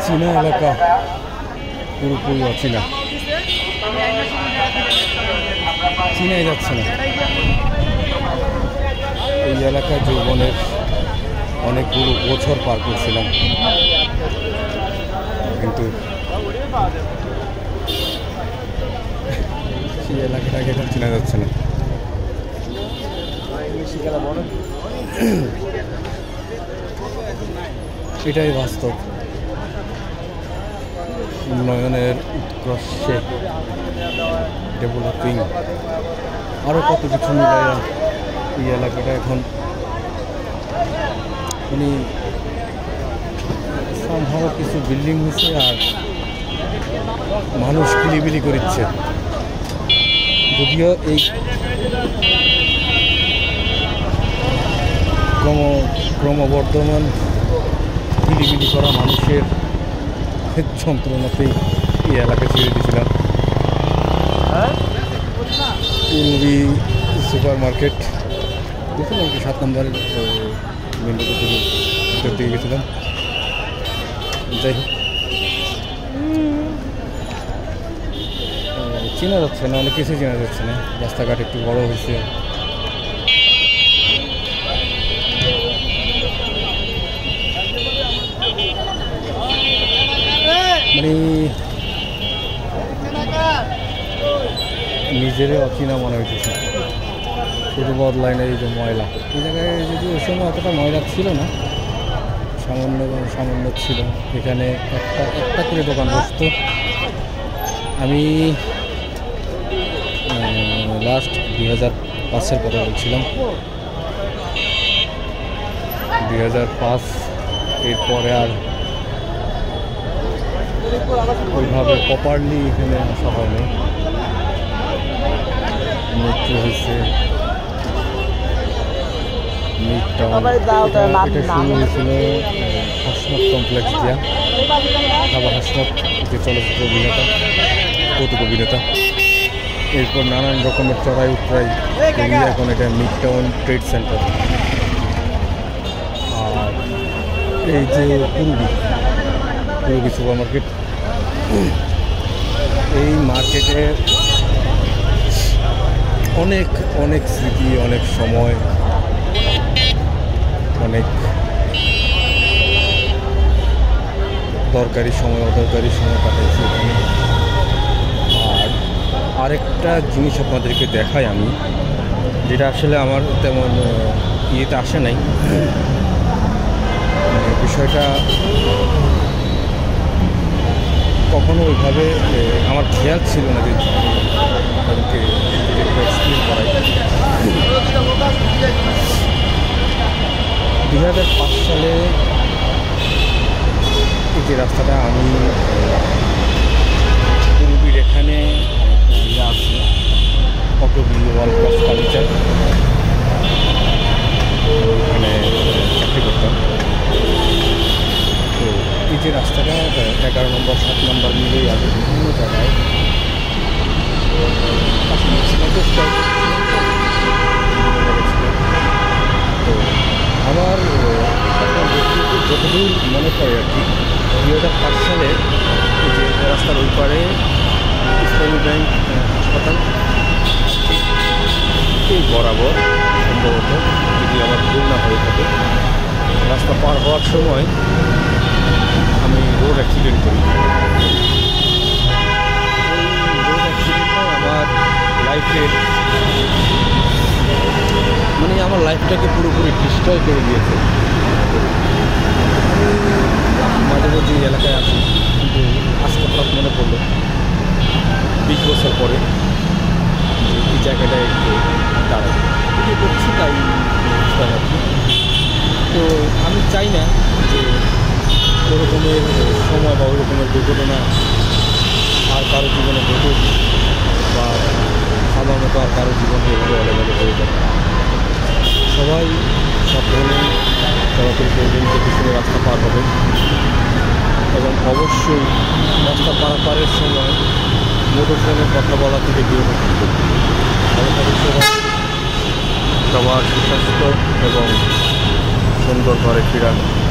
চীনা এলাকা পুরোপুরি অচীনা, চিনাই যাচ্ছে না। এই এলাকায় যৌবনের অনেকগুলো বছর পার করছিলাম, কিন্তু সেই এলাকাটাকে এখন চেনা যাচ্ছে না। এটাই বাস্তব। উন্নয়নের উৎকর্ষে ডেভেলপিং আরও কত কিছু মিলাইয়া এই এলাকাটা এখন মানে সম্ভব কিছু বিল্ডিং হয়েছে আর মানুষ কিলিবিলি করছে। যদিও এই ক্রমবর্ধমান কিলিবিলি করা মানুষের যন্ত্রণাতেই এই এলাকা ছেড়ে দিয়েছিলাম। পূর্বী সুপার মার্কেট দেখুন, আর কি 7 নম্বর মেন রোড থেকে ভিতর দিকে গেছিলাম। যাই হোক, চেনা যাচ্ছে না, অনেক কিছু চেনা যাচ্ছে না। রাস্তাঘাট একটু বড় হয়েছে। মানে নিজেরই অচেনা মনে হইতেছে। শুধু বদলায় না, এই যে ময়লা, এই জায়গায় যদি ওই সময় অতটা ময়লা ছিল না, সামান্য ছিল। এখানে একটা করে দোকান বসতো। আমি লাস্ট 2005-এর কথা বলছিলাম। 2005 এরপরে আর ওইভাবে প্রপারলি এখানে আসা হয়নি। মেট্রো হয়েছে, মিড টাউন, এটা শুরু হয়েছিল হাসমত কমপ্লেক্স দিয়া। আবার হাসমত যে চলচ্চিত্র অভিনেতা, কৌতুক অভিনেতা, এরপর নানান রকমের চড়াই উতরাই করিয়ে এখন এটা মিড টাউন ট্রেড সেন্টার। আর এই যে পূর্বী সুপার মার্কেট, এই মার্কেটে অনেক স্মৃতি, অনেক সময়, অনেক দরকারি সময়, অদরকারি সময় কাটাইছি এখানে। আর আরেকটা জিনিস আপনাদেরকে দেখাই আমি, যেটা আসলে আমার তেমন ইয়েতে আসে নাই। বিষয়টা কখনো ওইভাবে আমার খেয়াল ছিল না যে তাদেরকে এক্সপ্লেন করাই। 2005 সালে এই যে রাস্তাটা, আমি পূর্বীর এখানে আছে অটোবিল ওয়াল ক্রস কালচার, এখানে চাকরি করতাম। তো এই যে রাস্তাটা 11 নম্বর 7 নম্বর মিলেই আছে বিভিন্ন জায়গায়। তো আমার যতদূর মনে পড়ে আর কি, 2005 সালে এই যে রাস্তার ওই পারে ইসলামী ব্যাংক হাসপাতাল এই বরাবর সম্ভবত, যদি আমার ভুল না হয়ে থাকে, রাস্তা পার হওয়ার সময় আমি রোড অ্যাক্সিডেন্ট করি। ওই রোড অ্যাক্সিডেন্টটা আমার লাইফের মানে আমার লাইফটাকে পুরোপুরি ডিস্ট্রয় করে দিয়েছে। মাঝে মাঝে এলাকায় আসি, কিন্তু আজকে হঠাৎ মনে পড়লো 20 বছর পরে এই জায়গাটায় দাঁড়ায় বিয়ে করছি, তাই বুঝতে পারছি। তো আমি চাই না যে ওরকমের সময় বা ওরকমের দুর্ঘটনা আর কারো জীবনে ঘটুক, বা সাধারণত আর কারো জীবনে এভাবে অলেভাবে হয়ে যায়। সবাই সাবধানে চলাচল করবেন, যে পিছনে রাস্তা পার হবেন, এবং অবশ্যই রাস্তা পারাপারের সময় মোটর ফোনে কথা বলা থেকে বিরত থাকবেন। সবার সুস্বাস্থ্য এবং সুন্দর ঘরে ফিরানো।